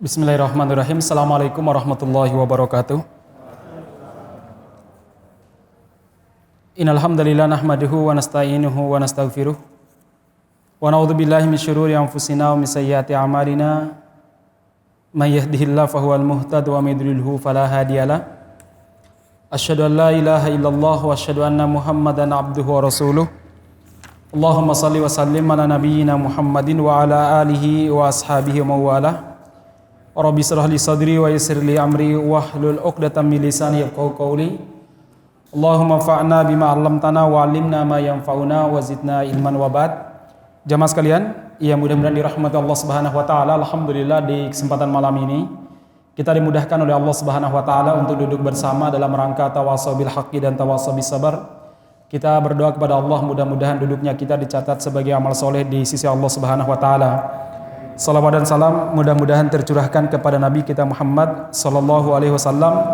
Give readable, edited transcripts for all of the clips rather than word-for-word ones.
Bismillahirrahmanirrahim. Assalamualaikum warahmatullahi wabarakatuh. Innal hamdalillah nahmaduhu wa nasta'inuhu wa nastaghfiruh. Wa na'udzubillahi min syururi anfusina wa min sayyiati a'malina. May yahdihillahu fahuwal muhtadi wa may yudlilhu fala hadiyalah. Asyhadu an la ilaha illallah wa asyhadu anna Muhammadan abduhu wa rasuluh. Allahumma shalli wa sallim ala nabiyyina Muhammadin wa ala alihi wa ashabihi wa mawalah. Rabbi shrah li sadri wa yassir li amri wahlul 'uqdatam min lisani yafqahu qawli. Allahumma fa'na bima 'allamtana wa 'allimna ma yanfa'una wa zidna ilman wa ba'd. Jamaah sekalian, yang mudah-mudahan dirahmati Allah Subhanahu wa taala, alhamdulillah di kesempatan malam ini kita dimudahkan oleh Allah Subhanahu wa taala untuk duduk bersama dalam rangka tawasau bil haqqi dan tawasau bis sabar. Kita berdoa kepada Allah mudah-mudahan duduknya kita dicatat sebagai amal soleh di sisi Allah Subhanahu wa taala. Salawat dan salam mudah-mudahan tercurahkan kepada Nabi kita Muhammad sallallahu alaihi wasallam,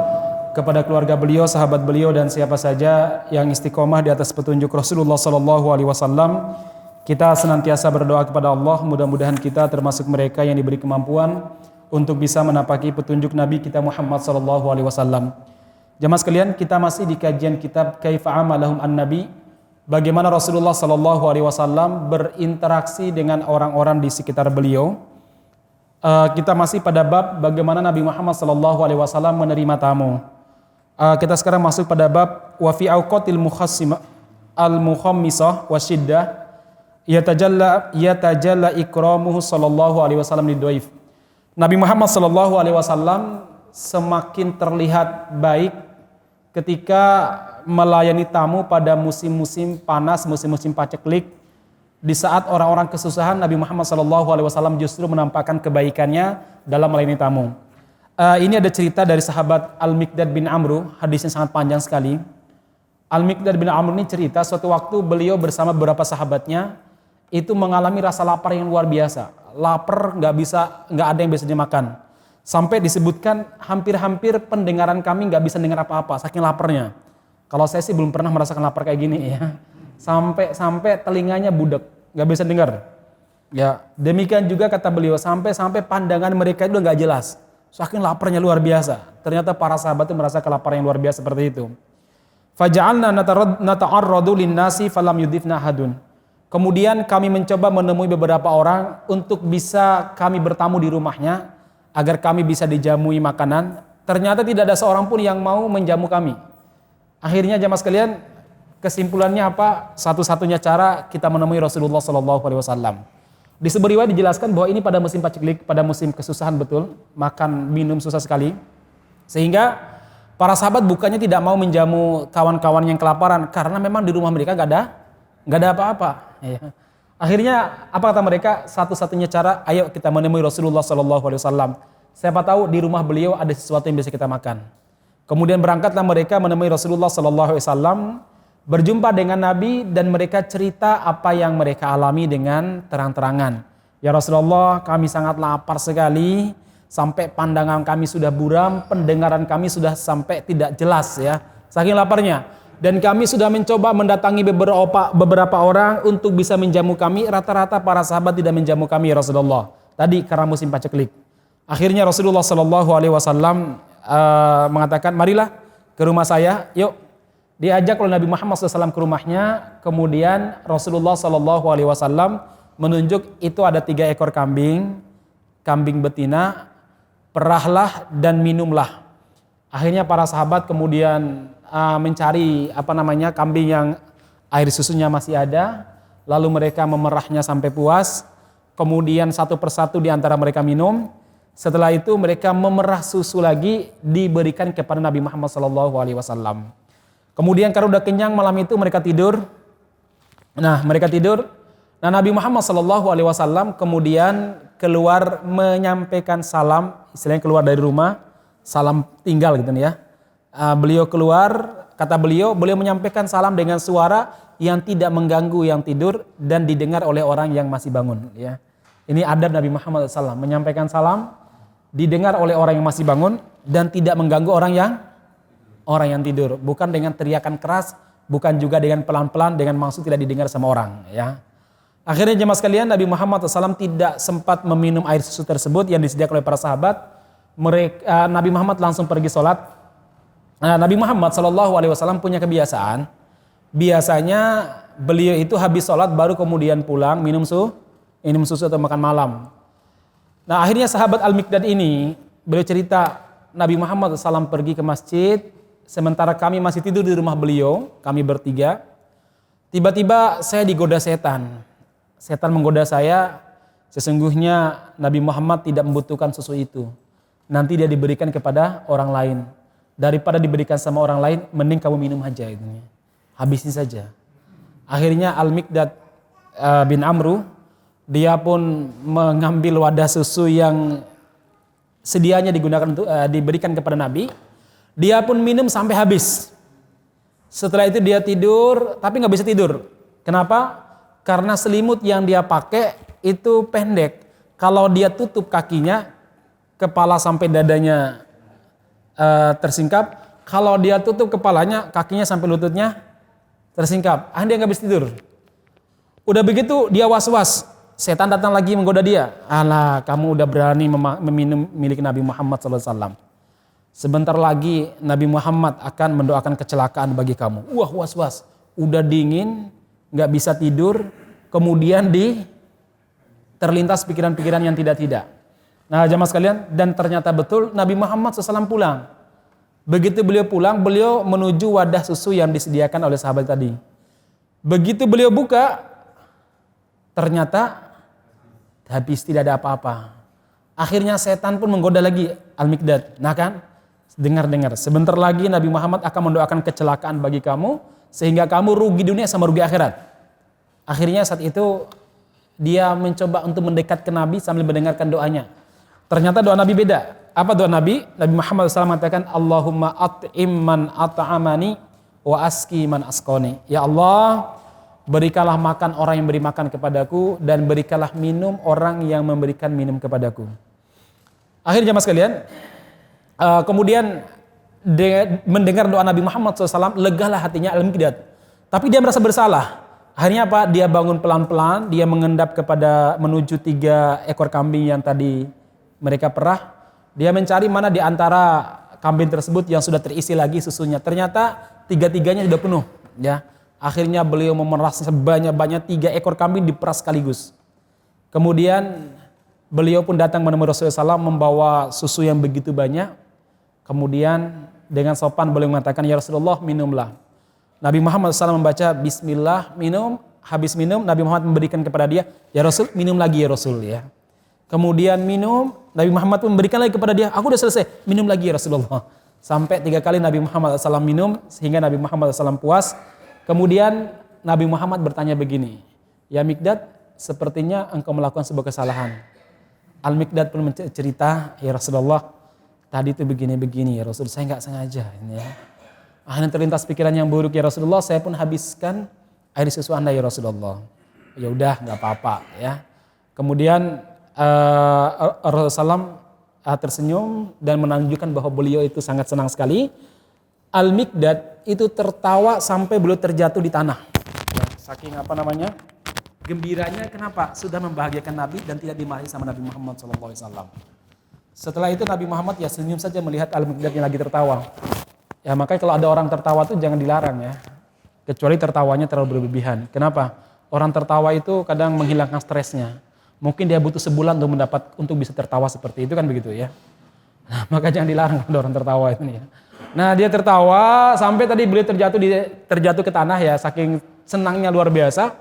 kepada keluarga beliau, sahabat beliau, dan siapa saja yang istiqomah di atas petunjuk Rasulullah sallallahu alaihi wasallam. Kita senantiasa berdoa kepada Allah mudah-mudahan kita termasuk mereka yang diberi kemampuan untuk bisa menapaki petunjuk Nabi kita Muhammad sallallahu alaihi wasallam. Jamaah sekalian, kita masih di kajian kitab Kaifa Amalahum An-Nabi, bagaimana Rasulullah sallallahu alaihi wasallam berinteraksi dengan orang-orang di sekitar beliau. Kita masih pada bab bagaimana Nabi Muhammad sallallahu alaihi wasallam menerima tamu. Kita sekarang masuk pada bab wa fi awqatil al-mukhammisah wasyiddah yatajalla ikramuhu sallallahu alaihi wasallam lidhaif. Nabi Muhammad sallallahu alaihi wasallam semakin terlihat baik ketika melayani tamu pada musim-musim panas, musim-musim paceklik. Di saat orang-orang kesusahan, Nabi Muhammad SAW justru menampakkan kebaikannya dalam melayani tamu. Ini ada cerita dari sahabat Al-Miqdad bin Amru, hadisnya sangat panjang sekali. Al-Miqdad bin Amru ini cerita suatu waktu beliau bersama beberapa sahabatnya itu mengalami rasa lapar yang luar biasa. Lapar nggak ada yang bisa dimakan. Sampai disebutkan hampir-hampir pendengaran kami nggak bisa dengar apa-apa, saking laparnya. Kalau saya sih belum pernah merasakan lapar kayak gini ya. Sampai telinganya budek, nggak bisa dengar. Ya, demikian juga kata beliau, sampai pandangan mereka itu nggak jelas. Saking laparnya luar biasa. Ternyata para sahabat itu merasa kelaparan yang luar biasa seperti itu. Faja'alna nata'arradu lin-nasi falam yudhifna hadun. Kemudian kami mencoba menemui beberapa orang untuk bisa kami bertamu di rumahnya, agar kami bisa dijamui makanan. Ternyata tidak ada seorang pun yang mau menjamu kami. Akhirnya jamaah sekalian, kesimpulannya apa? Satu-satunya cara kita menemui Rasulullah SAW. Di sebuah riwayat dijelaskan bahwa ini pada musim paceklik, pada musim kesusahan betul, makan minum susah sekali. Sehingga para sahabat bukannya tidak mau menjamu kawan-kawan yang kelaparan, karena memang di rumah mereka nggak ada apa-apa. Ya. Akhirnya apa kata mereka? Satu-satunya cara, ayo kita menemui Rasulullah SAW. Siapa tahu di rumah beliau ada sesuatu yang bisa kita makan. Kemudian berangkatlah mereka menemui Rasulullah SAW, berjumpa dengan Nabi, dan mereka cerita apa yang mereka alami dengan terang-terangan. Ya Rasulullah, kami sangat lapar sekali, sampai pandangan kami sudah buram, pendengaran kami sudah sampai tidak jelas ya, saking laparnya. Dan kami sudah mencoba mendatangi beberapa orang untuk bisa menjamu kami. Rata-rata para sahabat tidak menjamu kami ya Rasulullah. Tadi karena musim paceklik. Akhirnya Rasulullah SAW mengatakan, marilah ke rumah saya. Yuk. Diajak oleh Nabi Muhammad SAW ke rumahnya. Kemudian Rasulullah SAW menunjuk itu ada 3 ekor kambing betina. Perahlah dan minumlah. Akhirnya para sahabat kemudian mencari kambing yang air susunya masih ada, lalu mereka memerahnya sampai puas, kemudian satu persatu di antara mereka minum. Setelah itu mereka memerah susu lagi, diberikan kepada Nabi Muhammad SAW. Kemudian kalau udah kenyang malam itu mereka tidur. Nah Nabi Muhammad SAW kemudian keluar menyampaikan salam, istilahnya keluar dari rumah, salam tinggal gitu ya. Beliau keluar, kata beliau menyampaikan salam dengan suara yang tidak mengganggu yang tidur dan didengar oleh orang yang masih bangun. Ya. Ini adab Nabi Muhammad SAW, menyampaikan salam, didengar oleh orang yang masih bangun dan tidak mengganggu orang yang tidur. Bukan dengan teriakan keras, bukan juga dengan pelan-pelan, dengan maksud tidak didengar sama orang. Ya. Akhirnya jemaah sekalian, Nabi Muhammad SAW tidak sempat meminum air susu tersebut yang disediakan oleh para sahabat. Nabi Muhammad langsung pergi sholat. Nabi Muhammad SAW punya kebiasaan, biasanya beliau itu habis sholat baru kemudian pulang minum susu atau makan malam. Nah akhirnya sahabat Al-Miqdad ini, beliau cerita, Nabi Muhammad SAW pergi ke masjid, sementara kami masih tidur di rumah beliau, kami bertiga. Tiba-tiba saya digoda setan. Setan menggoda saya, sesungguhnya Nabi Muhammad tidak membutuhkan susu itu. Nanti dia diberikan kepada orang lain. Daripada diberikan sama orang lain, mending kamu minum aja itu. Habisin saja. Akhirnya Al-Miqdad bin Amru, dia pun mengambil wadah susu yang sedianya digunakan untuk diberikan kepada Nabi. Dia pun minum sampai habis. Setelah itu dia tidur, tapi nggak bisa tidur. Kenapa? Karena selimut yang dia pakai itu pendek. Kalau dia tutup kakinya, kepala sampai dadanya tersingkap. Kalau dia tutup kepalanya, kakinya sampai lututnya tersingkap. Dia nggak bisa tidur. Udah begitu dia was-was. Setan datang lagi menggoda dia. Alah, kamu udah berani meminum milik Nabi Muhammad SAW. Sebentar lagi Nabi Muhammad akan mendoakan kecelakaan bagi kamu. Wah, was-was. Udah dingin, nggak bisa tidur, kemudian terlintas pikiran-pikiran yang tidak-tidak. Nah jamaah sekalian, dan ternyata betul Nabi Muhammad SAW pulang. Begitu beliau pulang, beliau menuju wadah susu yang disediakan oleh sahabat tadi. Begitu beliau buka, ternyata habis, tidak ada apa-apa. Akhirnya setan pun menggoda lagi Al-Miqdad. Nah kan, dengar-dengar, sebentar lagi Nabi Muhammad akan mendoakan kecelakaan bagi kamu, sehingga kamu rugi dunia sama rugi akhirat. Akhirnya saat itu dia mencoba untuk mendekat ke Nabi sambil mendengarkan doanya. Ternyata doa Nabi beda. Apa doa Nabi? Nabi Muhammad SAW mengatakan, Allahumma at'im man at'amani wa aski man asqani. Ya Allah, berikanlah makan orang yang beri makan kepadaku dan berikanlah minum orang yang memberikan minum kepadaku. Akhirnya jemaah sekalian, kemudian mendengar doa Nabi Muhammad SAW, legalah hatinya Al-Miqdad. Tapi dia merasa bersalah. Akhirnya apa? Dia bangun pelan-pelan, dia mengendap menuju 3 ekor kambing yang tadi mereka perah. Dia mencari mana di antara kambing tersebut yang sudah terisi lagi susunya. Ternyata 3-tiganya sudah penuh. Ya. Akhirnya beliau memeras sebanyak-banyak 3 ekor kambing diperas sekaligus. Kemudian beliau pun datang menemui Rasulullah SAW membawa susu yang begitu banyak. Kemudian dengan sopan beliau mengatakan, ya Rasulullah, minumlah. Nabi Muhammad SAW membaca bismillah, minum. Habis minum, Nabi Muhammad memberikan kepada dia, ya Rasul, minum lagi ya Rasul. Ya. Kemudian minum, Nabi Muhammad pun memberikan lagi kepada dia, aku udah selesai, minum lagi ya Rasulullah. Sampai 3 kali Nabi Muhammad SAW minum, sehingga Nabi Muhammad SAW puas. Kemudian Nabi Muhammad bertanya begini, ya Miqdad, sepertinya engkau melakukan sebuah kesalahan. Al-Miqdad pun cerita, ya Rasulullah, tadi itu begini-begini ya Rasul, saya nggak sengaja. Ini ya. Akhirnya terlintas pikiran yang buruk, ya Rasulullah, saya pun habiskan air susu Anda ya Rasulullah. Ya udah, nggak apa-apa ya. Kemudian Rasulullah tersenyum dan menunjukkan bahwa beliau itu sangat senang sekali. Al-Miqdad itu tertawa sampai beliau terjatuh di tanah. Ya, saking gembiranya, kenapa? Sudah membahagiakan Nabi dan tidak dimarahi sama Nabi Muhammad SAW. Setelah itu Nabi Muhammad ya senyum saja melihat Al-Miqdad yang lagi tertawa. Ya makanya kalau ada orang tertawa itu jangan dilarang ya. Kecuali tertawanya terlalu berlebihan. Kenapa? Orang tertawa itu kadang menghilangkan stresnya. Mungkin dia butuh sebulan untuk bisa tertawa seperti itu kan begitu ya. Nah, maka jangan dilarang ada orang tertawa ini ya. Nah dia tertawa sampai tadi beliau terjatuh ke tanah ya, saking senangnya luar biasa.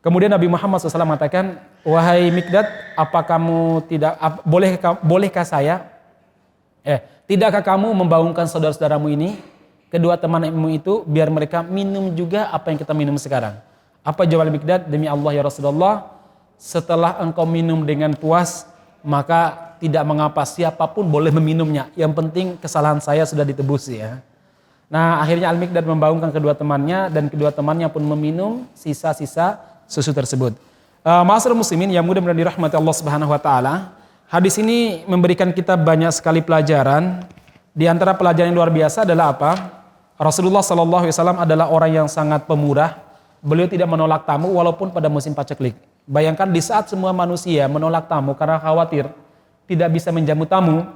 Kemudian Nabi Muhammad SAW mengatakan, wahai Miqdad, tidakkah kamu membangunkan saudara-saudaramu ini, kedua temanmu itu, biar mereka minum juga apa yang kita minum sekarang. Apa jawab Miqdad? Demi Allah ya Rasulullah, setelah engkau minum dengan puas, maka tidak mengapa siapapun boleh meminumnya. Yang penting kesalahan saya sudah ditebus ya. Nah akhirnya Al-Miqdad membangunkan kedua temannya dan kedua temannya pun meminum sisa-sisa susu tersebut. Ma'asyiral muslimin yang mudah-mudahan dirahmati Allah Subhanahu wa taala. Hadis ini memberikan kita banyak sekali pelajaran. Di antara pelajaran yang luar biasa adalah apa? Rasulullah SAW adalah orang yang sangat pemurah, beliau tidak menolak tamu walaupun pada musim paceklik. Bayangkan di saat semua manusia menolak tamu karena khawatir tidak bisa menjamu tamu,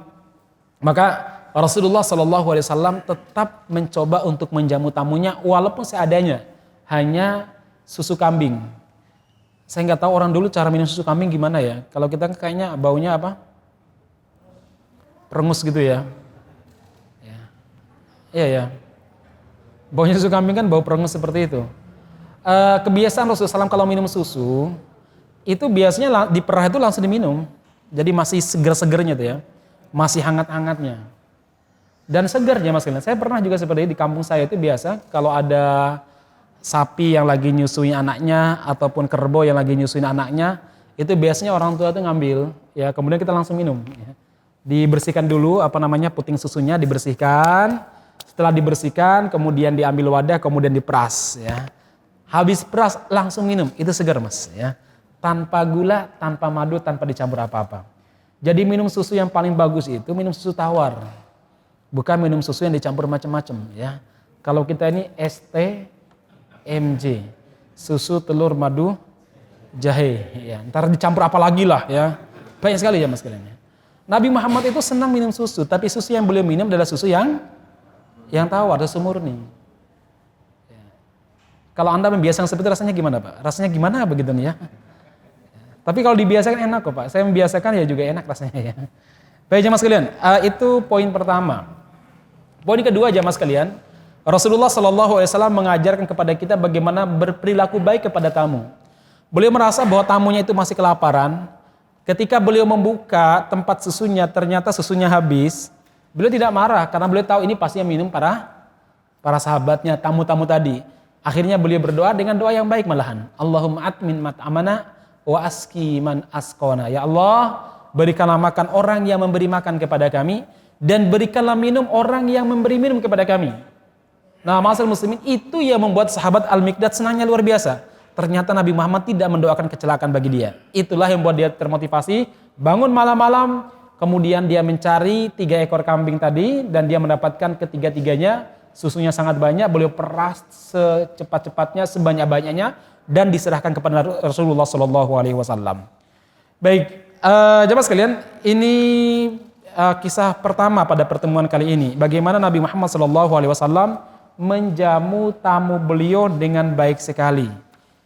maka Rasulullah SAW tetap mencoba untuk menjamu tamunya walaupun seadanya, hanya susu kambing. Saya nggak tahu orang dulu cara minum susu kambing gimana ya. Kalau kita kayaknya baunya apa? Perengus gitu ya. Iya ya. Baunya susu kambing kan bau perengus seperti itu. Kebiasaan Rasulullah SAW kalau minum susu itu biasanya diperah itu langsung diminum. Jadi masih seger-segernya tuh ya, masih hangat-hangatnya. Dan segarnya mas kalian. Saya pernah juga seperti itu, di kampung saya itu biasa kalau ada sapi yang lagi nyusuin anaknya ataupun kerbau yang lagi nyusuin anaknya, itu biasanya orang tua itu ngambil, ya kemudian kita langsung minum. Ya. Dibersihkan dulu puting susunya dibersihkan. Setelah dibersihkan, kemudian diambil wadah, kemudian diperas. Ya. Habis peras langsung minum, itu segar mas. Ya. Tanpa gula, tanpa madu, tanpa dicampur apa-apa. Jadi minum susu yang paling bagus itu minum susu tawar. Bukan minum susu yang dicampur macam-macam. Ya. Kalau kita ini STMJ, susu telur madu jahe. Ya. Ntar dicampur apa lagi lah ya. Banyak sekali ya mas kalian. Nabi Muhammad itu senang minum susu, tapi susu yang beliau minum adalah susu yang tawar, susu murni. Ya. Kalau Anda membiasakan seperti itu rasanya gimana Pak? Rasanya gimana begitu nih ya? Tapi kalau dibiasakan enak kok Pak. Saya membiasakan ya juga enak rasanya ya. Baik jemaah sekalian, itu poin pertama. Poin kedua jemaah sekalian, Rasulullah SAW mengajarkan kepada kita bagaimana berperilaku baik kepada tamu. Beliau merasa bahwa tamunya itu masih kelaparan. Ketika beliau membuka tempat susunya, ternyata susunya habis. Beliau tidak marah karena beliau tahu ini pasti yang minum para sahabatnya, tamu-tamu tadi. Akhirnya beliau berdoa dengan doa yang baik malahan. Allahumma atmin mat'amana wa aski man askona. Ya Allah, berikanlah makan orang yang memberi makan kepada kami dan berikanlah minum orang yang memberi minum kepada kami. Nah, ma'asyiral muslimin, itu yang membuat sahabat Al-Miqdad senangnya luar biasa. Ternyata Nabi Muhammad tidak mendoakan kecelakaan bagi dia. Itulah yang membuat dia termotivasi, bangun malam-malam, kemudian dia mencari 3 ekor kambing tadi dan dia mendapatkan ketiga-tiganya, susunya sangat banyak, beliau peras secepat-cepatnya, sebanyak-banyaknya dan diserahkan kepada Rasulullah SAW. Baik, jemaah sekalian, ini kisah pertama pada pertemuan kali ini. Bagaimana Nabi Muhammad SAW menjamu tamu beliau dengan baik sekali.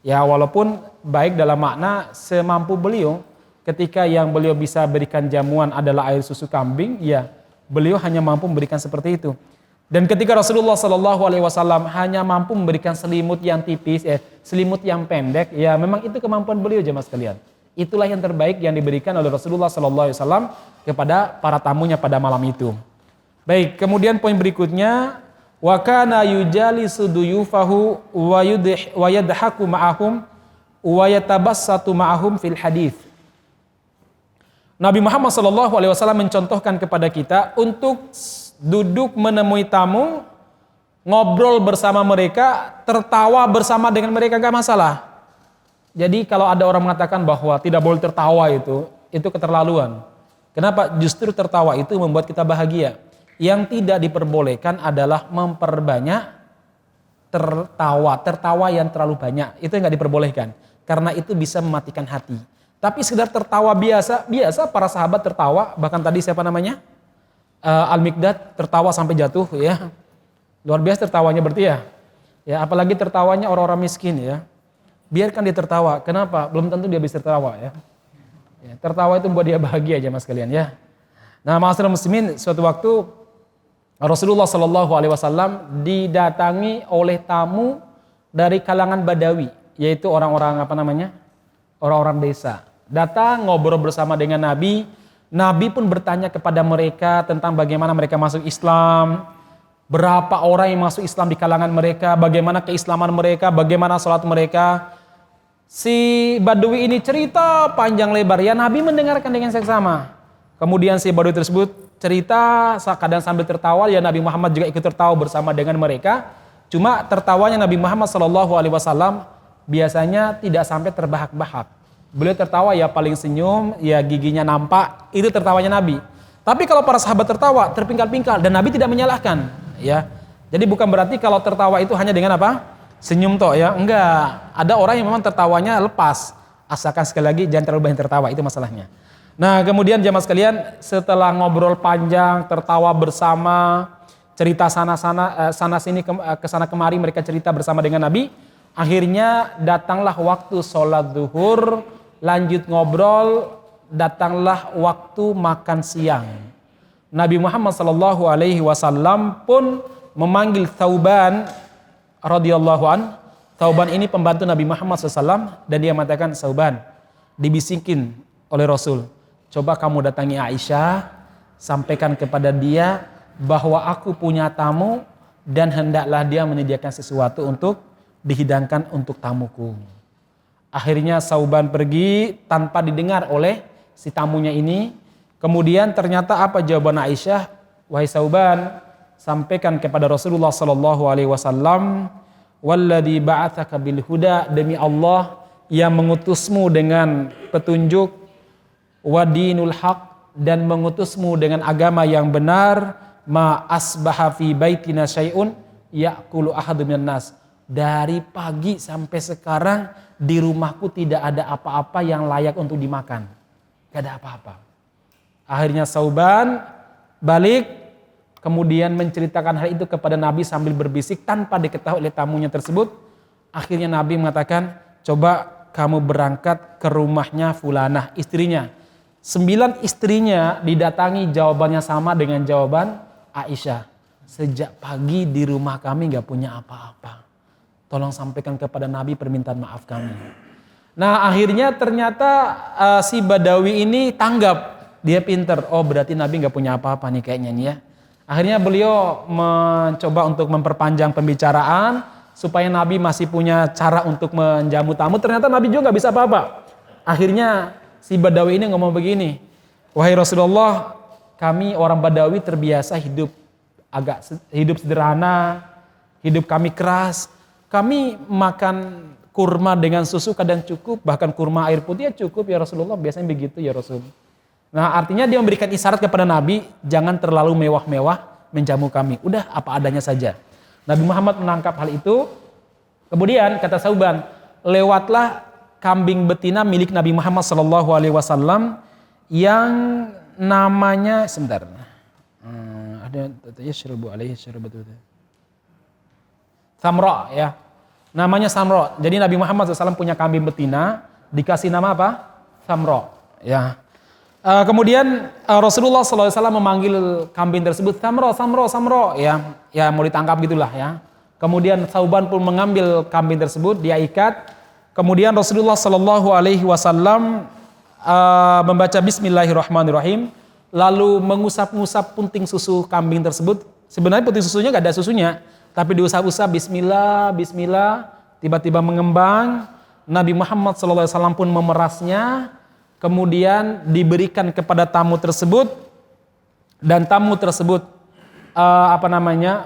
Ya, walaupun baik dalam makna semampu beliau. Ketika yang beliau bisa berikan jamuan adalah air susu kambing, ya beliau hanya mampu memberikan seperti itu. Dan ketika Rasulullah SAW hanya mampu memberikan selimut yang tipis, selimut yang pendek, ya memang itu kemampuan beliau jemaah sekalian. Itulah yang terbaik yang diberikan oleh Rasulullah SAW kepada para tamunya pada malam itu. Baik, kemudian poin berikutnya, wa kana yujalisu duyufahu wa yadhaku ma'ahum wa yatabassatu ma'ahum fil hadits. Nabi Muhammad SAW mencontohkan kepada kita untuk duduk menemui tamu, ngobrol bersama mereka, tertawa bersama dengan mereka, gak masalah. Jadi kalau ada orang mengatakan bahwa tidak boleh tertawa itu keterlaluan. Kenapa? Justru tertawa itu membuat kita bahagia. Yang tidak diperbolehkan adalah memperbanyak tertawa yang terlalu banyak. Itu yang gak diperbolehkan. Karena itu bisa mematikan hati. Tapi sekedar tertawa biasa para sahabat tertawa, bahkan tadi siapa namanya? Al-Miqdad tertawa sampai jatuh ya. Luar biasa tertawanya berarti ya. Ya, apalagi tertawanya orang-orang miskin ya. Biarkan dia tertawa. Kenapa? Belum tentu dia bisa tertawa ya. Ya, tertawa itu membuat dia bahagia aja mas kalian ya. Nah, ma'asyiral muslimin, suatu waktu Rasulullah SAW didatangi oleh tamu dari kalangan Badawi, yaitu orang-orang orang-orang desa. Datang ngobrol bersama dengan Nabi. Nabi pun bertanya kepada mereka tentang bagaimana mereka masuk Islam, berapa orang yang masuk Islam di kalangan mereka, bagaimana keislaman mereka, bagaimana sholat mereka. Si Badui ini cerita panjang lebar, ya Nabi mendengarkan dengan seksama. Kemudian si Badui tersebut cerita, kadang sambil tertawa, ya Nabi Muhammad juga ikut tertawa bersama dengan mereka. Cuma tertawanya Nabi Muhammad SAW biasanya tidak sampai terbahak-bahak. Beliau tertawa ya paling senyum, ya giginya nampak, itu tertawanya Nabi. Tapi kalau para sahabat tertawa, terpingkal-pingkal dan Nabi tidak menyalahkan, ya. Jadi bukan berarti kalau tertawa itu hanya dengan apa? Senyum toh ya? Enggak. Ada orang yang memang tertawanya lepas. Asalkan sekali lagi jangan terlalu banyak tertawa, itu masalahnya. Nah kemudian jamaah sekalian, setelah ngobrol panjang, tertawa bersama, cerita sana sini ke sana kemari, mereka cerita bersama dengan Nabi. Akhirnya datanglah waktu sholat zuhur, lanjut ngobrol, datanglah waktu makan siang. Nabi Muhammad SAW pun memanggil Thauban radhiyallahu an. Thauban ini pembantu Nabi Muhammad SAW, dan dia mengatakan, Thauban, dibisikin oleh Rasul, coba kamu datangi Aisyah, sampaikan kepada dia bahwa aku punya tamu dan hendaklah dia menyediakan sesuatu untuk dihidangkan untuk tamuku. Akhirnya Thauban pergi tanpa didengar oleh si tamunya ini. Kemudian ternyata apa jawaban Aisyah? Wahai Thauban, sampaikan kepada Rasulullah SAW, walladzi ba'atsaka bil huda, demi Allah yang mengutusmu dengan petunjuk, wa dinul haq, dan mengutusmu dengan agama yang benar, ma asbaha fi baitina syai'un ya'kulu ahadun minan nas. Dari pagi sampai sekarang di rumahku tidak ada apa-apa yang layak untuk dimakan. Gak ada apa-apa. Akhirnya Thauban balik, kemudian menceritakan hal itu kepada Nabi sambil berbisik tanpa diketahui oleh tamunya tersebut. Akhirnya Nabi mengatakan, coba kamu berangkat ke rumahnya fulanah, istrinya. 9 istrinya didatangi, jawabannya sama dengan jawaban Aisyah. Sejak pagi di rumah kami gak punya apa-apa. Tolong sampaikan kepada Nabi permintaan maaf kami. Nah akhirnya ternyata si Badawi ini tanggap. Dia pinter, oh berarti Nabi gak punya apa-apa nih kayaknya nih ya. Akhirnya beliau mencoba untuk memperpanjang pembicaraan supaya Nabi masih punya cara untuk menjamu tamu. Ternyata Nabi juga gak bisa apa-apa. Akhirnya si Badawi ini ngomong begini, wahai Rasulullah, kami orang Badawi terbiasa hidup sederhana, hidup kami keras. Kami makan kurma dengan susu kadang cukup, bahkan kurma air putih ya cukup ya Rasulullah, biasanya begitu ya Rasul. Nah artinya dia memberikan isyarat kepada Nabi, jangan terlalu mewah-mewah menjamu kami, udah apa adanya saja. Nabi Muhammad menangkap hal itu. Kemudian kata Thauban, lewatlah kambing betina milik Nabi Muhammad SAW yang namanya, sebentar, ada Samra ya, namanya Samra. Jadi Nabi Muhammad SAW punya kambing betina, dikasih nama apa? Samra ya. Kemudian Rasulullah SAW memanggil kambing tersebut Samro ya mau ditangkap gitulah ya. Kemudian Thauban pun mengambil kambing tersebut, dia ikat. Kemudian Rasulullah SAW membaca Bismillahirrahmanirrahim, lalu mengusap-ngusap punting susu kambing tersebut. Sebenarnya punting susunya gak ada susunya, tapi diusap-usap Bismillah, tiba-tiba mengembang. Nabi Muhammad SAW pun memerasnya. Kemudian diberikan kepada tamu tersebut, dan tamu tersebut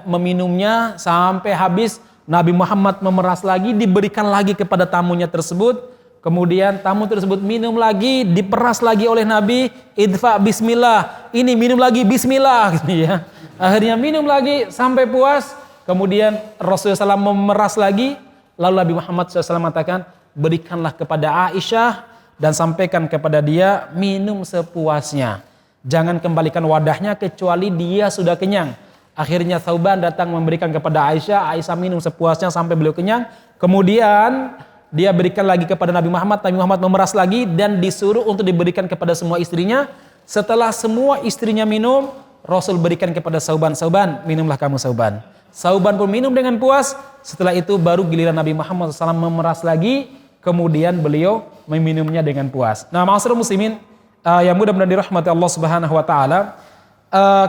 meminumnya sampai habis. Nabi Muhammad memeras lagi, diberikan lagi kepada tamunya tersebut. Kemudian tamu tersebut minum lagi, diperas lagi oleh Nabi, idfa bismillah. Ini minum lagi bismillah gitu ya. Akhirnya minum lagi sampai puas. Kemudian Rasulullah SAW memeras lagi, lalu Nabi Muhammad SAW mengatakan, berikanlah kepada Aisyah dan sampaikan kepada dia minum sepuasnya. Jangan kembalikan wadahnya kecuali dia sudah kenyang. Akhirnya Thauban datang memberikan kepada Aisyah. Aisyah minum sepuasnya sampai beliau kenyang. Kemudian dia berikan lagi kepada Nabi Muhammad. Nabi Muhammad memeras lagi dan disuruh untuk diberikan kepada semua istrinya. Setelah semua istrinya minum, Rasul berikan kepada Thauban. Thauban, minumlah kamu Thauban. Thauban pun minum dengan puas. Setelah itu baru giliran Nabi Muhammad SAW memeras lagi. Kemudian beliau meminumnya dengan puas. Nah, ma'asyiral muslimin yang mudah-mudahan dirahmati Allah Subhanahu wa taala.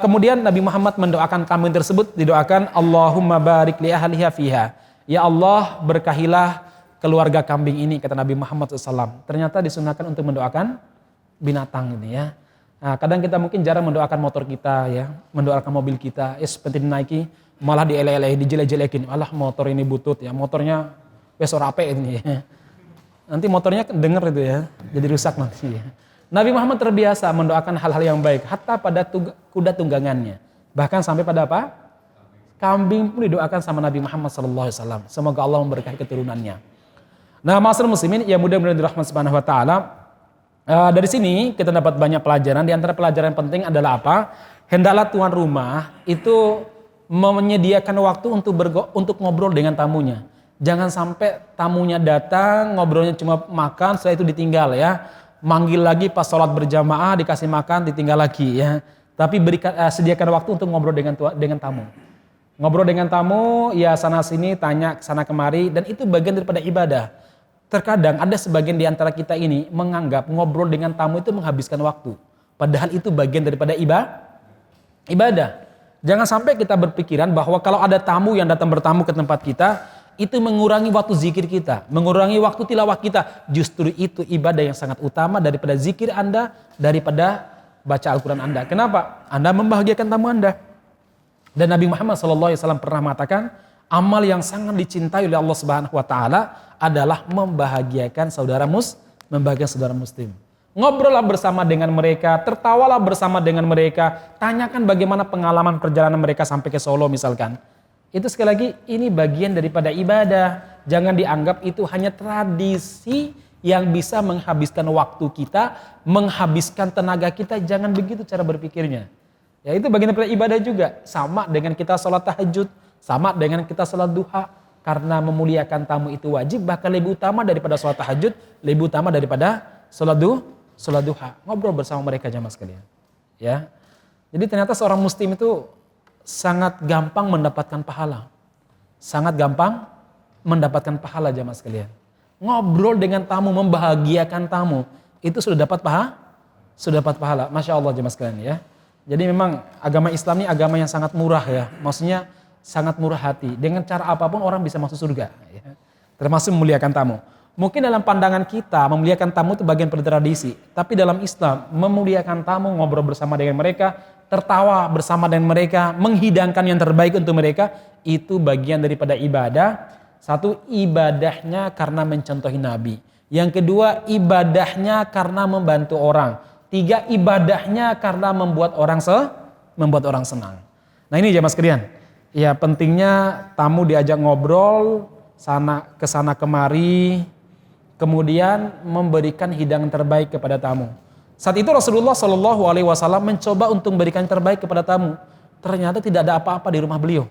Kemudian Nabi Muhammad mendoakan kambing tersebut, didoakan Allahumma barik li ahliha fiha. Ya Allah, berkahilah keluarga kambing ini, kata Nabi Muhammad SAW. Ternyata disunahkan untuk mendoakan binatang ini ya. Nah, kadang kita mungkin jarang mendoakan motor kita ya, mendoakan mobil kita, seperti dinaiki malah dijelek-jelekin. Alah motor ini butut ya, motornya besok rape ini ya. Nanti motornya denger itu ya, jadi rusak nanti ya. Nabi Muhammad terbiasa mendoakan hal-hal yang baik, hatta pada kuda tunggangannya. Bahkan sampai pada apa? Kambing pun didoakan sama Nabi Muhammad SAW. Semoga Allah memberkahi keturunannya. Nah, ma'asyiral muslimin yang mudah-mudahan dirahmati Subhanahu wa taala. Dari sini kita dapat banyak pelajaran. Di antara pelajaran yang penting adalah apa? Hendaklah tuan rumah itu menyediakan waktu untuk ngobrol dengan tamunya. Jangan sampai tamunya datang, ngobrolnya cuma makan, setelah itu ditinggal ya. Manggil lagi pas sholat berjamaah, dikasih makan, ditinggal lagi ya. Tapi sediakan waktu untuk ngobrol dengan tamu. Ngobrol dengan tamu, ya sana sini, tanya sana kemari, dan itu bagian daripada ibadah. Terkadang ada sebagian di antara kita ini menganggap ngobrol dengan tamu itu menghabiskan waktu. Padahal itu bagian daripada ibadah. Jangan sampai kita berpikiran bahwa kalau ada tamu yang datang bertamu ke tempat kita, itu mengurangi waktu zikir kita, mengurangi waktu tilawah kita. Justru itu ibadah yang sangat utama daripada zikir Anda, daripada baca Al-Quran Anda. Kenapa? Anda membahagiakan tamu Anda. Dan Nabi Muhammad SAW pernah mengatakan, amal yang sangat dicintai oleh Allah Subhanahu Wa Taala adalah membahagiakan saudara muslim. Ngobrollah bersama dengan mereka, tertawalah bersama dengan mereka, tanyakan bagaimana pengalaman perjalanan mereka sampai ke Solo misalkan. Itu sekali lagi, ini bagian daripada ibadah. Jangan dianggap itu hanya tradisi yang bisa menghabiskan waktu kita, menghabiskan tenaga kita. Jangan begitu cara berpikirnya. Ya, itu bagian daripada ibadah juga. Sama dengan kita sholat tahajud, sama dengan kita sholat duha. Karena memuliakan tamu itu wajib, bahkan lebih utama daripada sholat tahajud, lebih utama daripada sholat duha. Ngobrol bersama mereka jamaah sekalian. Ya. Jadi ternyata seorang muslim itu sangat gampang mendapatkan pahala. Sangat gampang mendapatkan pahala jamaah sekalian. Ngobrol dengan tamu, membahagiakan tamu, itu sudah dapat pahala. Masya Allah jamaah sekalian ya. Jadi memang agama Islam ini agama yang sangat murah ya. Maksudnya sangat murah hati. Dengan cara apapun orang bisa masuk surga. Ya. Termasuk memuliakan tamu. Mungkin dalam pandangan kita memuliakan tamu itu bagian dari tradisi. Tapi dalam Islam memuliakan tamu, ngobrol bersama dengan mereka, tertawa bersama dengan mereka, menghidangkan yang terbaik untuk mereka, itu bagian daripada ibadah. Satu, ibadahnya karena mencontohi Nabi. Yang kedua, ibadahnya karena membantu orang. Tiga, ibadahnya karena membuat orang senang. Nah ini jamaah sekalian. Ya pentingnya tamu diajak ngobrol, kesana kemari, kemudian memberikan hidangan terbaik kepada tamu. Saat itu Rasulullah SAW mencoba untuk memberikan terbaik kepada tamu. Ternyata tidak ada apa-apa di rumah beliau.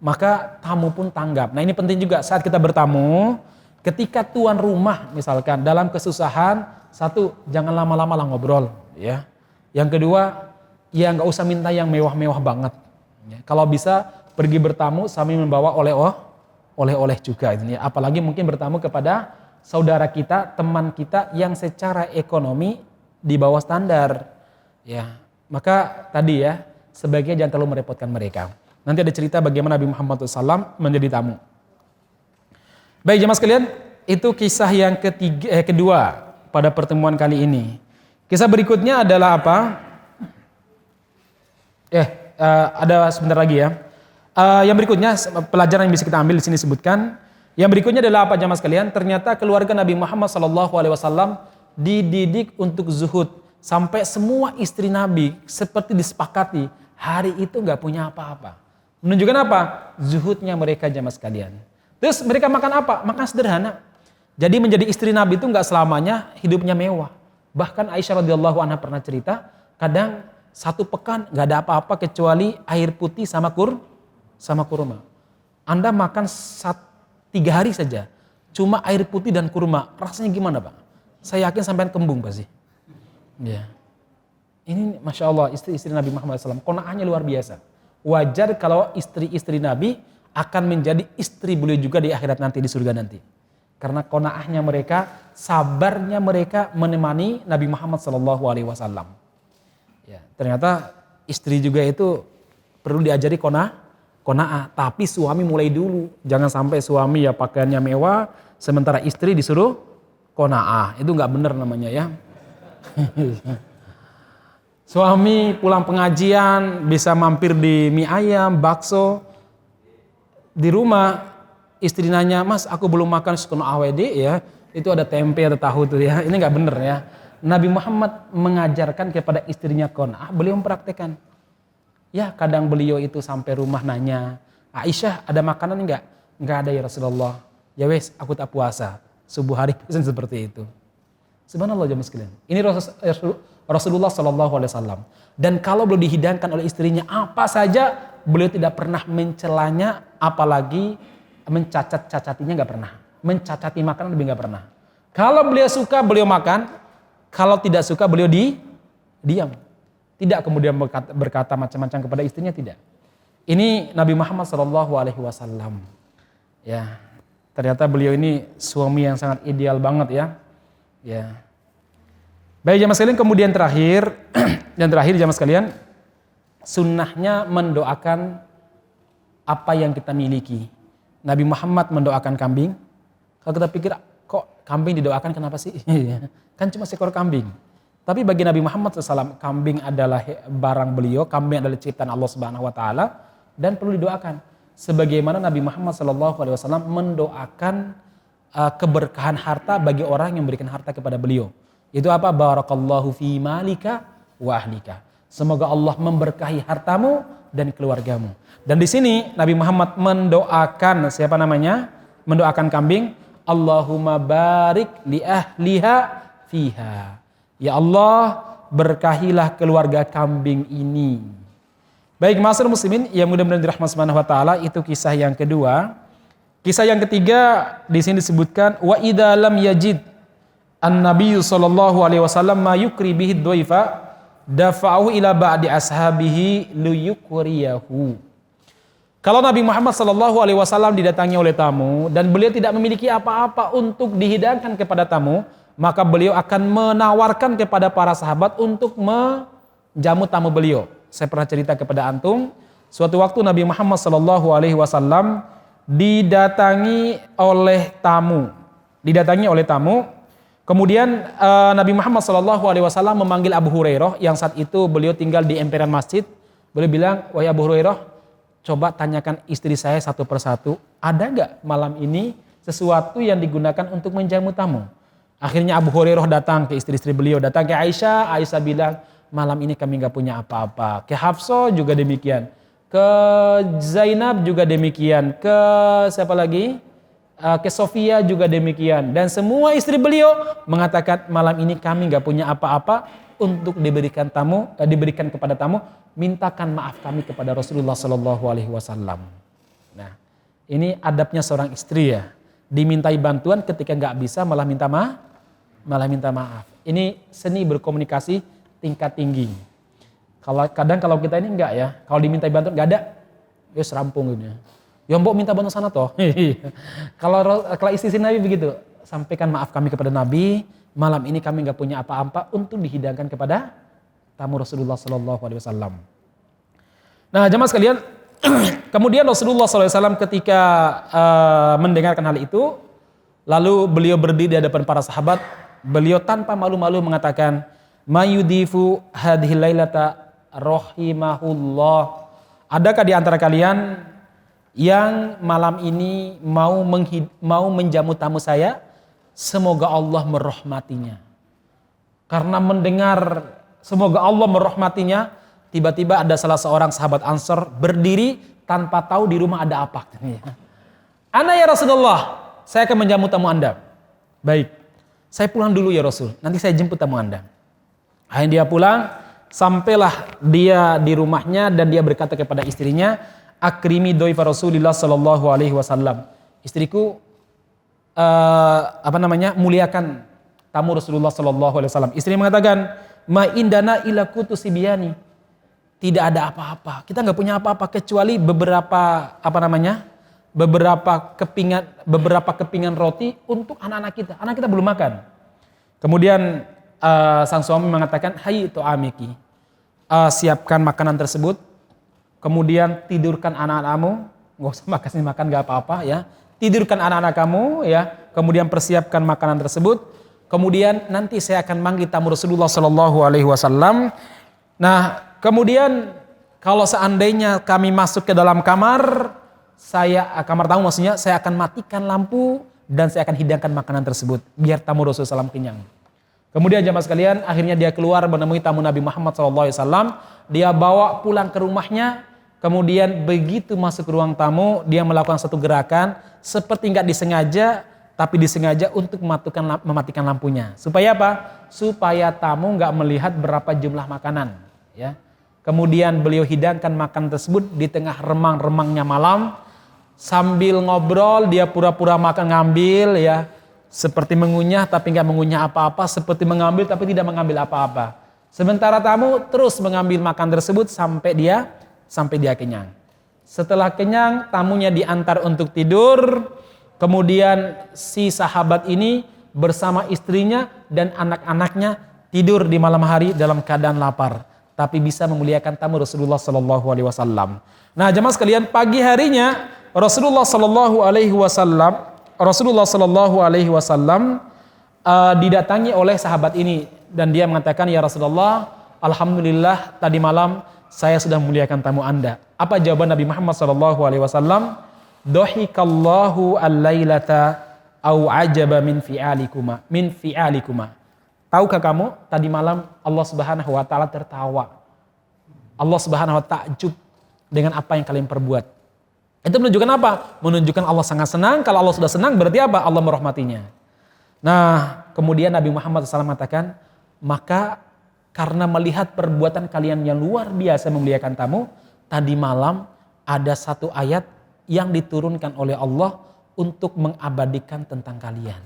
Maka tamu pun tanggap. Nah ini penting juga saat kita bertamu, ketika tuan rumah misalkan dalam kesusahan, satu, jangan lama-lama lah ngobrol. Ya. Yang kedua, ya nggak usah minta yang mewah-mewah banget. Ya. Kalau bisa pergi bertamu sambil membawa oleh-oleh juga. Ya. Apalagi mungkin bertamu kepada saudara kita, teman kita yang secara ekonomi di bawah standar. Ya. Maka tadi ya, sebaiknya jangan terlalu merepotkan mereka. Nanti ada cerita bagaimana Nabi Muhammad SAW menjadi tamu. Baik jemaah sekalian, itu kisah yang kedua pada pertemuan kali ini. Kisah berikutnya adalah apa? Ada sebentar lagi ya. Yang berikutnya pelajaran yang bisa kita ambil di sini sebutkan. Yang berikutnya adalah apa jemaah sekalian? Ternyata keluarga Nabi Muhammad SAW dididik untuk zuhud sampai semua istri Nabi seperti disepakati hari itu nggak punya apa-apa. Menunjukkan apa? Zuhudnya mereka jemaah sekalian. Terus mereka makan apa? Makan sederhana. Jadi menjadi istri Nabi itu nggak selamanya hidupnya mewah. Bahkan Aisyah radhiyallahu anha pernah cerita, kadang satu pekan nggak ada apa-apa kecuali air putih sama kurma. Anda makan 3 hari saja, cuma air putih dan kurma, rasanya gimana Pak? Saya yakin sampean kembung pasti. Ya. Ini Masya Allah istri-istri Nabi Muhammad SAW, qanaahnya luar biasa. Wajar kalau istri-istri Nabi akan menjadi istri beliau juga di akhirat nanti, di surga nanti. Karena qanaahnya mereka, sabarnya mereka menemani Nabi Muhammad SAW. Ya, ternyata istri juga itu perlu diajari qanaah. Tapi suami mulai dulu. Jangan sampai suami ya pakaiannya mewah, sementara istri disuruh qanaah. Itu nggak benar namanya ya. Suami pulang pengajian bisa mampir di mie ayam, bakso. Di rumah istri nanya, "Mas, aku belum makan sukono AWD ya." Itu ada tempe atau tahu tuh ya. Ini nggak bener ya. Nabi Muhammad mengajarkan kepada istrinya qanaah, beliau mempraktekkan. Ya, kadang beliau itu sampai rumah nanya, Aisyah, ada makanan enggak? Enggak ada ya Rasulullah. Ya wes, aku tak puasa. Subuh hari pesan seperti itu. Subhanallah jemaah sekalian. Ini Rasulullah Shallallahu Alaihi Wasallam. Dan kalau belum dihidangkan oleh istrinya apa saja, beliau tidak pernah mencelanya, apalagi mencacat-cacatinya nggak pernah. Mencacati makanan lebih nggak pernah. Kalau beliau suka beliau makan, kalau tidak suka beliau diam. Tidak kemudian berkata macam-macam kepada istrinya, tidak. Ini Nabi Muhammad Shallallahu Alaihi Wasallam. Ya, ternyata beliau ini suami yang sangat ideal banget ya. Ya. Baik jamaah sekalian, kemudian terakhir jamaah sekalian, sunnahnya mendoakan apa yang kita miliki. Nabi Muhammad mendoakan kambing. Kalau kita pikir kok kambing didoakan, kenapa sih? Kan cuma seekor kambing. Tapi bagi Nabi Muhammad SAW, kambing adalah barang beliau, kambing adalah ciptaan Allah Subhanahu Wa Taala dan perlu didoakan. Sebagaimana Nabi Muhammad SAW mendoakan keberkahan harta bagi orang yang memberikan harta kepada beliau. Itu apa? Barakallahu fi malika wa ahlika. Semoga Allah memberkahi hartamu dan keluargamu. Dan di sini Nabi Muhammad mendoakan siapa namanya? Mendoakan kambing, Allahumma barik li ahliha fiha. Ya Allah, berkahilah keluarga kambing ini. Baik, ma'asyiral muslimin yang mudah-mudahan dirahmati Subhanahu wa taala, itu kisah yang kedua. Kisah yang ketiga di sini disebutkan wa idza lam yajid an-nabiy sallallahu alaihi wasallam ma yukri bihi dhaifa dafa'ahu ila ba'di ashabihi liyukriyahu. Kalau Nabi Muhammad sallallahu alaihi wasallam didatangi oleh tamu dan beliau tidak memiliki apa-apa untuk dihidangkan kepada tamu, maka beliau akan menawarkan kepada para sahabat untuk menjamu tamu beliau. Saya pernah cerita kepada antum, suatu waktu Nabi Muhammad sallallahu alaihi wasallam didatangi oleh tamu. Kemudian Nabi Muhammad SAW memanggil Abu Hurairah yang saat itu beliau tinggal di emperan masjid. Beliau bilang, wahai Abu Hurairah, coba tanyakan istri saya satu persatu, ada nggak malam ini sesuatu yang digunakan untuk menjamu tamu? Akhirnya Abu Hurairah datang ke istri-istri beliau, datang ke Aisyah. Aisyah bilang, malam ini kami nggak punya apa-apa. Ke Hafsah juga demikian. Ke Zainab juga demikian. Ke siapa lagi? Ke Sofia juga demikian. Dan semua istri beliau mengatakan malam ini kami nggak punya apa-apa untuk diberikan kepada tamu. Mintakan maaf kami kepada Rasulullah Shallallahu Alaihi Wasallam. Nah, ini adabnya seorang istri ya. Dimintai bantuan ketika nggak bisa malah minta maaf. Ini seni berkomunikasi tingkat tinggi. Kalau kita ini enggak ya. Kalau dimintai bantuan nggak ada, ya serampung gitu. Ya mbok minta bantuan sana toh. Kalau istri Nabi begitu, sampaikan maaf kami kepada Nabi, malam ini kami nggak punya apa-apa untuk dihidangkan kepada tamu Rasulullah Sallallahu Alaihi Wasallam. Nah jemaah sekalian, kemudian Rasulullah SAW ketika mendengarkan hal itu, lalu beliau berdiri di hadapan para sahabat, beliau tanpa malu-malu mengatakan, mayudifu hadhil lailata rahimahullah. Adakah di antara kalian yang malam ini mau menjamu tamu saya, semoga Allah merahmatinya. Karena mendengar semoga Allah merahmatinya, tiba-tiba ada salah seorang sahabat Ansor berdiri tanpa tahu di rumah ada apa. Ana ya Rasulullah, saya akan menjamu tamu Anda. Baik, saya pulang dulu ya Rasul, nanti saya jemput tamu Anda. Akhirnya dia pulang, sampailah dia di rumahnya dan dia berkata kepada istrinya, akrimi doifa Rasulillah Sallallahu Alaihi Wasallam. Istriku muliakan tamu Rasulullah Sallallahu Alaihi Wasallam. Istri mengatakan, ma indana ila kutusibiyani. Tidak ada apa-apa. Kita nggak punya apa-apa kecuali beberapa kepingan roti untuk anak-anak kita. Anak kita belum makan. Kemudian sang suami mengatakan, hayy tu'amiki. Siapkan makanan tersebut. Kemudian tidurkan anak-anakmu, nggak usah makan nggak apa-apa ya. Tidurkan anak-anak kamu ya. Kemudian persiapkan makanan tersebut. Kemudian nanti saya akan manggil tamu Rasulullah Sallallahu Alaihi Wasallam. Nah, kemudian kalau seandainya kami masuk ke dalam kamar tamu maksudnya, saya akan matikan lampu dan saya akan hidangkan makanan tersebut biar tamu Rasulullah SAW kenyang. Kemudian jemaah sekalian, akhirnya dia keluar menemui tamu Nabi Muhammad SAW. Dia bawa pulang ke rumahnya kemudian begitu masuk ke ruang tamu, dia melakukan satu gerakan seperti nggak disengaja, tapi disengaja untuk mematikan lampunya. Supaya apa? Supaya tamu nggak melihat berapa jumlah makanan. Ya. Kemudian beliau hidangkan makanan tersebut di tengah remang-remangnya malam, sambil ngobrol dia pura-pura makan ngambil ya, seperti mengunyah tapi nggak mengunyah apa-apa, seperti mengambil tapi tidak mengambil apa-apa. Sementara tamu terus mengambil makan tersebut sampai dia kenyang. Setelah kenyang, tamunya diantar untuk tidur. Kemudian si sahabat ini bersama istrinya dan anak-anaknya tidur di malam hari dalam keadaan lapar, tapi bisa memuliakan tamu Rasulullah Sallallahu Alaihi Wasallam. Nah, jemaah sekalian, pagi harinya Rasulullah Sallallahu Alaihi Wasallam didatangi oleh sahabat ini dan dia mengatakan, ya Rasulullah, alhamdulillah tadi malam saya sudah memuliakan tamu Anda. Apa jawaban Nabi Muhammad Sallallahu Alaihi Wasallam? Dohikallahu al-lailata au ajaba min fi'alikuma. Tahukah kamu tadi malam Allah Subhanahu wa taala tertawa. Allah Subhanahu wa taala takjub dengan apa yang kalian perbuat. Itu menunjukkan apa? Menunjukkan Allah sangat senang. Kalau Allah sudah senang berarti apa? Allah merahmatinya. Nah, kemudian Nabi Muhammad SAW mengatakan, maka karena melihat perbuatan kalian yang luar biasa memuliakan tamu, tadi malam ada satu ayat yang diturunkan oleh Allah untuk mengabadikan tentang kalian.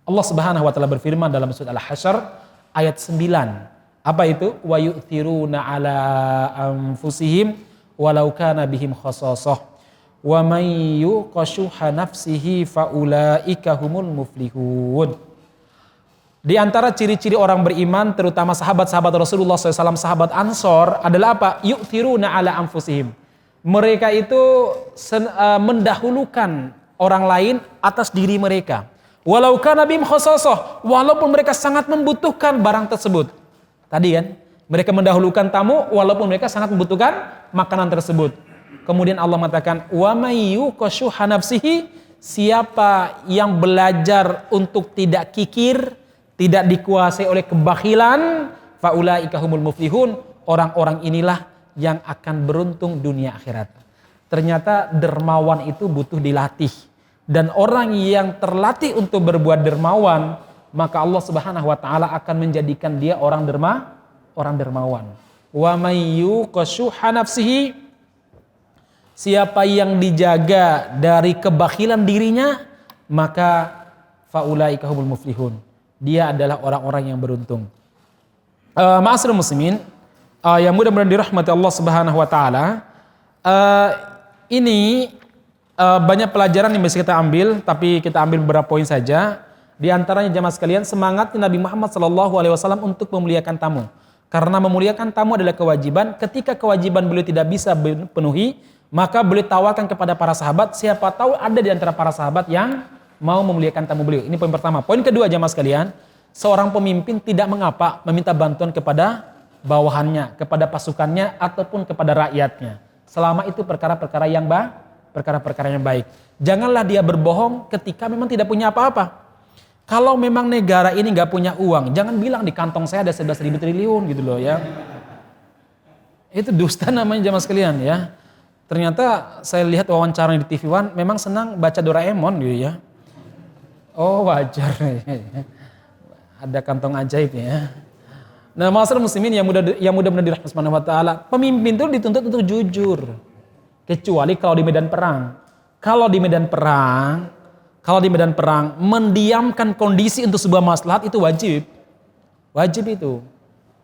Allah Subhanahu wa taala berfirman dalam surat Al-Hasyr ayat 9. Apa itu? Wa yu'thiruna ala anfusihim walau kana bihim khasasah wa may yuqashuha nafsihi faulaika humul muflihun. Di antara ciri-ciri orang beriman, terutama sahabat-sahabat Rasulullah SAW, sahabat Ansor, adalah apa? Yu'thiruna ala anfusihim. Mereka itu mendahulukan orang lain atas diri mereka. Walau kana bihim khasasah, walaupun mereka sangat membutuhkan barang tersebut. Tadi kan, mereka mendahulukan tamu walaupun mereka sangat membutuhkan makanan tersebut. Kemudian Allah mengatakan, wa may yuqashuha nafsihi, siapa yang belajar untuk tidak kikir, tidak dikuasai oleh kebakhilan, faulaika humul muflihun, orang-orang inilah yang akan beruntung dunia akhirat. Ternyata dermawan itu butuh dilatih, dan orang yang terlatih untuk berbuat dermawan, maka Allah Subhanahu wa taala akan menjadikan dia orang dermawan. Wa may yuqashuha nafsihi, siapa yang dijaga dari kebakhilan dirinya, maka faulaika humul muflihun, dia adalah orang-orang yang beruntung. Ma'asyiral muslimin, yang mudah-mudahan dirahmati Allah Subhanahu wa taala, ini banyak pelajaran yang bisa kita ambil, tapi kita ambil beberapa poin saja. Di antaranya jamaah sekalian, semangat Nabi Muhammad SAW untuk memuliakan tamu. Karena memuliakan tamu adalah kewajiban. Ketika kewajiban beliau tidak bisa penuhi, maka beliau tawarkan kepada para sahabat, siapa tahu ada di antara para sahabat yang mau memuliakan tamu beliau. Ini poin pertama. Poin kedua jamaah sekalian, seorang pemimpin tidak mengapa meminta bantuan kepada bawahannya, kepada pasukannya, ataupun kepada rakyatnya. Selama itu perkara-perkara yang baik. Janganlah dia berbohong ketika memang tidak punya apa-apa. Kalau memang negara ini nggak punya uang, jangan bilang di kantong saya ada 11.000 triliun gitu loh ya. Itu dusta namanya jamaah sekalian ya. Ternyata saya lihat wawancara di TV One, memang senang baca Doraemon gitu ya. Oh wajar, ada kantong ajaib ya. Nah, ma'asyiral muslimin yang mudah-mudahan dirahmati Subhanahu wa taala, pemimpin itu dituntut untuk jujur, kecuali kalau di medan perang. Kalau di medan perang mendiamkan kondisi untuk sebuah maslahat itu wajib itu.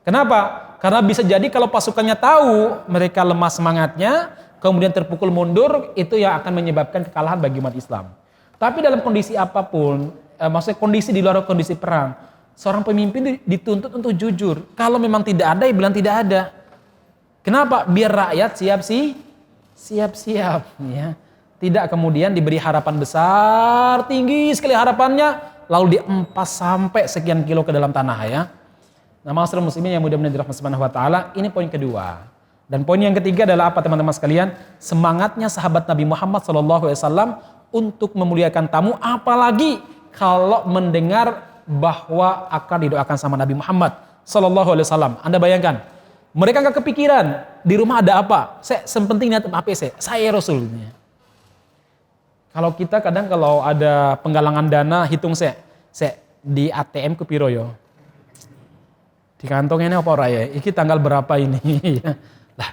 Kenapa? Karena bisa jadi kalau pasukannya tahu mereka lemah semangatnya, kemudian terpukul mundur, itu yang akan menyebabkan kekalahan bagi umat Islam. Tapi dalam kondisi apapun, maksudnya kondisi di luar kondisi perang, seorang pemimpin dituntut untuk jujur. Kalau memang tidak ada, ya bilang tidak ada. Kenapa? Biar rakyat siap-siap. Ya. Tidak kemudian diberi harapan besar, tinggi sekali harapannya, lalu diempas sampai sekian kilo ke dalam tanah ya. Nah, ma'asyiral muslimin yang mudah-mudahan dirahmati Subhanahu wa taala, ini poin kedua. Dan poin yang ketiga adalah apa teman-teman sekalian? Semangatnya sahabat Nabi Muhammad SAW untuk memuliakan tamu, apalagi kalau mendengar bahwa akan didoakan sama Nabi Muhammad SAW. Anda bayangkan, Mereka nggak kepikiran di rumah ada apa. Saya sepenting lihat HP saya Rasulnya. Kalau kita kadang kalau ada penggalangan dana hitung saya di ATM ke piro yo. Di kantongnya ini apa ora ya? Iki tanggal berapa ini? Lah,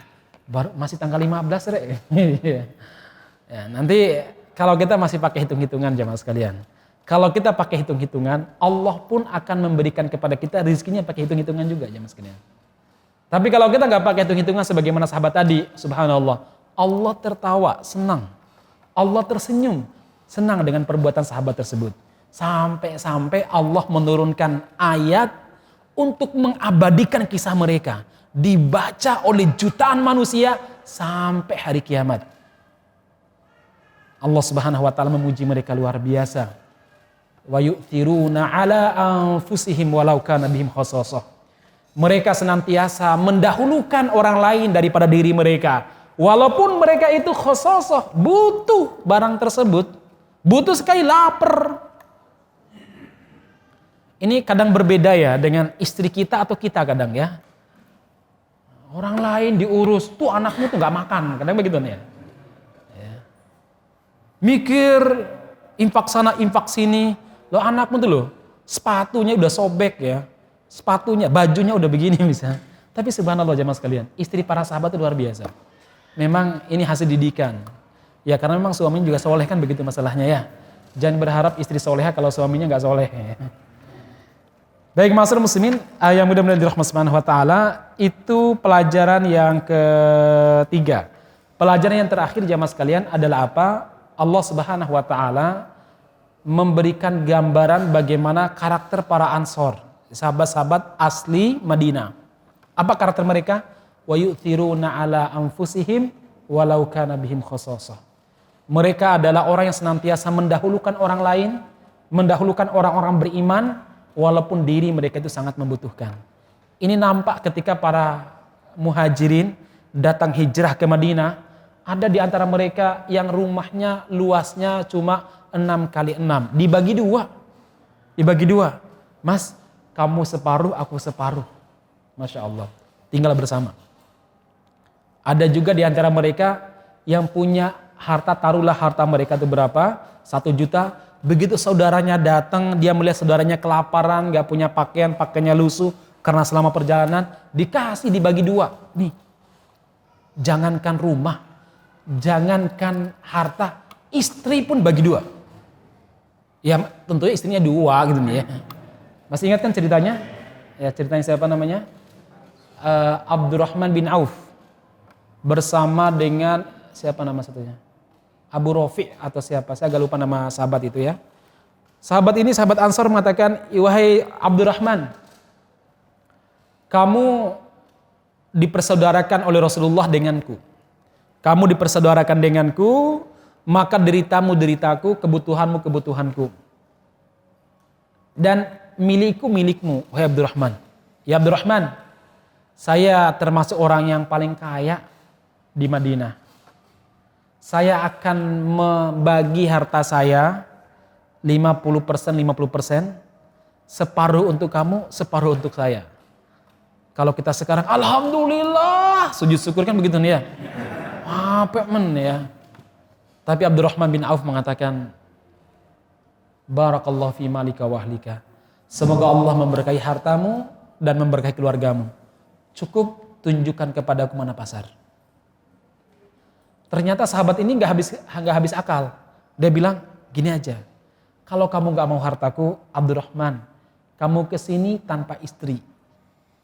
baru masih tanggal 15 rek. Ya, nanti kalau kita masih pakai hitung-hitungan jemaah sekalian. Kalau kita pakai hitung-hitungan, Allah pun akan memberikan kepada kita rezekinya pakai hitung-hitungan juga jemaah sekalian. Tapi kalau kita nggak pakai hitung-hitungan sebagaimana sahabat tadi, subhanallah, Allah tertawa, senang. Allah tersenyum, senang dengan perbuatan sahabat tersebut. Sampai-sampai Allah menurunkan ayat untuk mengabadikan kisah mereka. Dibaca oleh jutaan manusia sampai hari kiamat. Allah Subhanahu wa taala memuji mereka luar biasa. Wa yu'thiruna ala anfusihim walau kana bihim khassasah. Mereka senantiasa mendahulukan orang lain daripada diri mereka. Walaupun mereka itu khassasah, butuh barang tersebut. Butuh sekali, lapar. Ini kadang berbeda ya dengan istri kita atau kita kadang ya. Orang lain diurus, tuh anakmu tuh gak makan. Kadang begitu nih ya. Mikir infak sana infak sini, lo anakmu tuh lo sepatunya udah sobek ya, sepatunya bajunya udah begini misalnya. Tapi subhanallah jemaah sekalian, istri para sahabat itu luar biasa. Memang ini hasil didikan ya, karena memang suaminya juga soleh kan begitu masalahnya ya. Jangan berharap istri soleha kalau suaminya nggak soleh ya. Baik ma'asyiral muslimin yang mudah-mudahan dirahmati Subhanahu wa taala, itu pelajaran yang ketiga. Pelajaran yang terakhir jemaah sekalian adalah apa? Allah Subhanahu wa taala memberikan gambaran bagaimana karakter para Ansor, sahabat-sahabat asli Madinah. Apa karakter mereka? Wa yu'thiruna ala anfusihim walau kana bihim khassasah. Mereka adalah orang yang senantiasa mendahulukan orang lain, mendahulukan orang-orang beriman walaupun diri mereka itu sangat membutuhkan. Ini nampak ketika para muhajirin datang hijrah ke Madinah. Ada di antara mereka yang rumahnya luasnya cuma 6x6. Dibagi dua. Mas, kamu separuh, aku separuh. Masya Allah. Tinggal bersama. Ada juga di antara mereka yang punya harta, taruhlah harta mereka itu berapa? 1 juta. Begitu saudaranya datang, dia melihat saudaranya kelaparan, gak punya pakaian, pakaiannya lusuh karena selama perjalanan, dikasih dibagi 2. Nih, jangankan rumah, jangankan harta, istri pun bagi 2. Ya tentunya istrinya 2 gitu nih ya. Masih ingat kan ceritanya? Ya ceritanya siapa namanya? Abdurrahman bin Auf bersama dengan siapa nama satunya? Abu Rafi atau siapa? Saya agak lupa nama sahabat itu ya. Sahabat ini, sahabat Ansor mengatakan, wahai Abdurrahman, kamu dipersaudarakan oleh Rasulullah denganku. Kamu dipersaudarakan denganku, maka deritamu deritaku, kebutuhanmu kebutuhanku. Dan milikku milikmu, wahai Abdurrahman. Ya Abdurrahman, saya termasuk orang yang paling kaya di Madinah. Saya akan membagi harta saya 50%, separuh untuk kamu, separuh untuk saya. Kalau kita sekarang, alhamdulillah, sujud syukur kan begitu nih ya. Apa men ya. Tapi Abdurrahman bin Auf mengatakan, barakallahu fi malika wa ahlika. Semoga Allah memberkahi hartamu dan memberkahi keluargamu. Cukup tunjukkan kepadaku mana pasar. Ternyata sahabat ini nggak habis akal. Dia bilang gini aja, kalau kamu nggak mau hartaku, Abdurrahman, kamu kesini tanpa istri.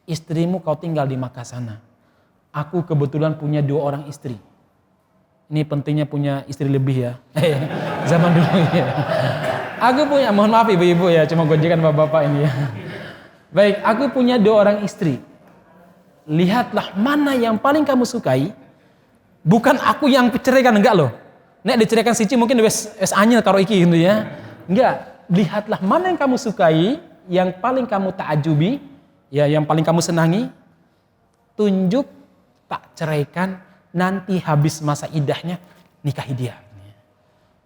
Istrimu kau tinggal di Makkah sana. Aku kebetulan punya 2 orang istri. Ini pentingnya punya istri lebih ya. Zaman dulu ya. Aku punya, mohon maaf ibu-ibu ya, cuma gojekan bapak-bapak ini ya. Baik, aku punya 2 orang istri. Lihatlah mana yang paling kamu sukai. Bukan aku yang ceraikan, enggak loh. Nek diceraikan Cici mungkin wes anyel karo iki gitu ya. Enggak, lihatlah mana yang kamu sukai, yang paling kamu ta'ajubi, ya yang paling kamu senangi. Tunjuk, tak ceraikan, nanti habis masa iddahnya nikahi dia.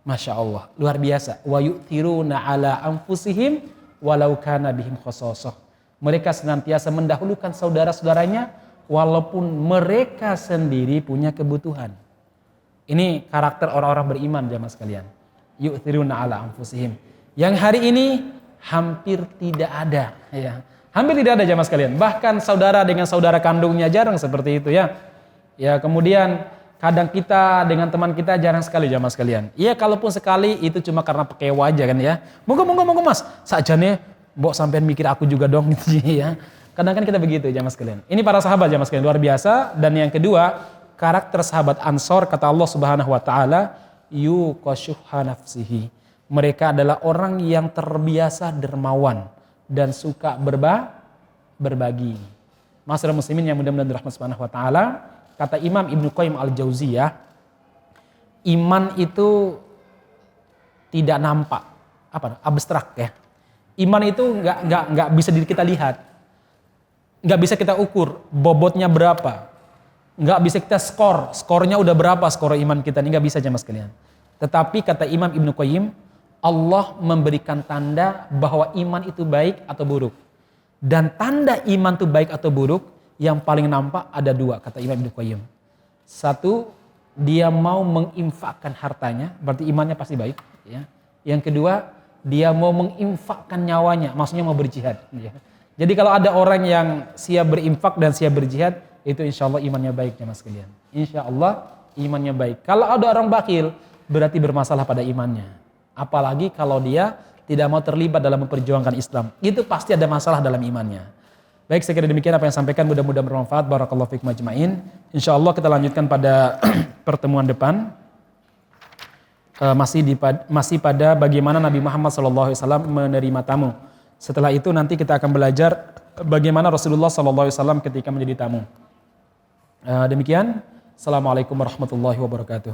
Masya Allah, luar biasa. Wa yu'thiruna ala anfusihim walau kana bihim khassasah. Mereka senantiasa mendahulukan saudara-saudaranya walaupun mereka sendiri punya kebutuhan. Ini karakter orang-orang beriman jamaah sekalian. Yu'thiruna ala anfusihim. Yang hari ini hampir tidak ada, ya. Hampir tidak ada jamaah sekalian. Bahkan saudara dengan saudara kandungnya jarang seperti itu, ya. Ya, kemudian kadang kita dengan teman kita jarang sekali jamaah sekalian. Iya, kalaupun sekali itu cuma karena pakai wajah kan ya. Monggo Mas. Sakjane mbok sampean mikir aku juga dong gitu ya. Kadang kan kita begitu jamaah sekalian. Ini para sahabat jamaah sekalian luar biasa. Dan yang kedua, karakter sahabat Ansor kata Allah Subhanahu wa taala, yuqashuha nafsihi. Mereka adalah orang yang terbiasa dermawan dan suka berbagi. Masyarakat muslimin yang mudah-mudahan dirahmati Subhanahu wa taala, kata Imam Ibnu Qayyim Al-Jauziyah, iman itu tidak nampak, abstrak ya. Iman itu nggak bisa kita lihat, nggak bisa kita ukur bobotnya berapa, nggak bisa kita skornya udah berapa skor iman kita, ini nggak bisa jamaah sekalian. Tetapi kata Imam Ibnu Qayyim, Allah memberikan tanda bahwa iman itu baik atau buruk. Dan tanda iman itu baik atau buruk yang paling nampak ada dua kata Imam Ibnu Qayyim. Satu, dia mau menginfakkan hartanya, berarti imannya pasti baik. Ya. Yang kedua, dia mau menginfakkan nyawanya, maksudnya mau berjihad. Ya. Jadi kalau ada orang yang siap berinfak dan siap berjihad, itu insya Allah imannya baik jamaah sekalian. Insya Allah imannya baik. Kalau ada orang bakhil, berarti bermasalah pada imannya. Apalagi kalau dia tidak mau terlibat dalam memperjuangkan Islam. Itu pasti ada masalah dalam imannya. Baik, saya kira demikian apa yang sampaikan, mudah-mudahan bermanfaat. Barakallahu fikum ajma'in. Insya Allah kita lanjutkan pada pertemuan depan. Masih pada bagaimana Nabi Muhammad SAW menerima tamu. Setelah itu nanti kita akan belajar bagaimana Rasulullah SAW ketika menjadi tamu. Demikian. Assalamualaikum warahmatullahi wabarakatuh.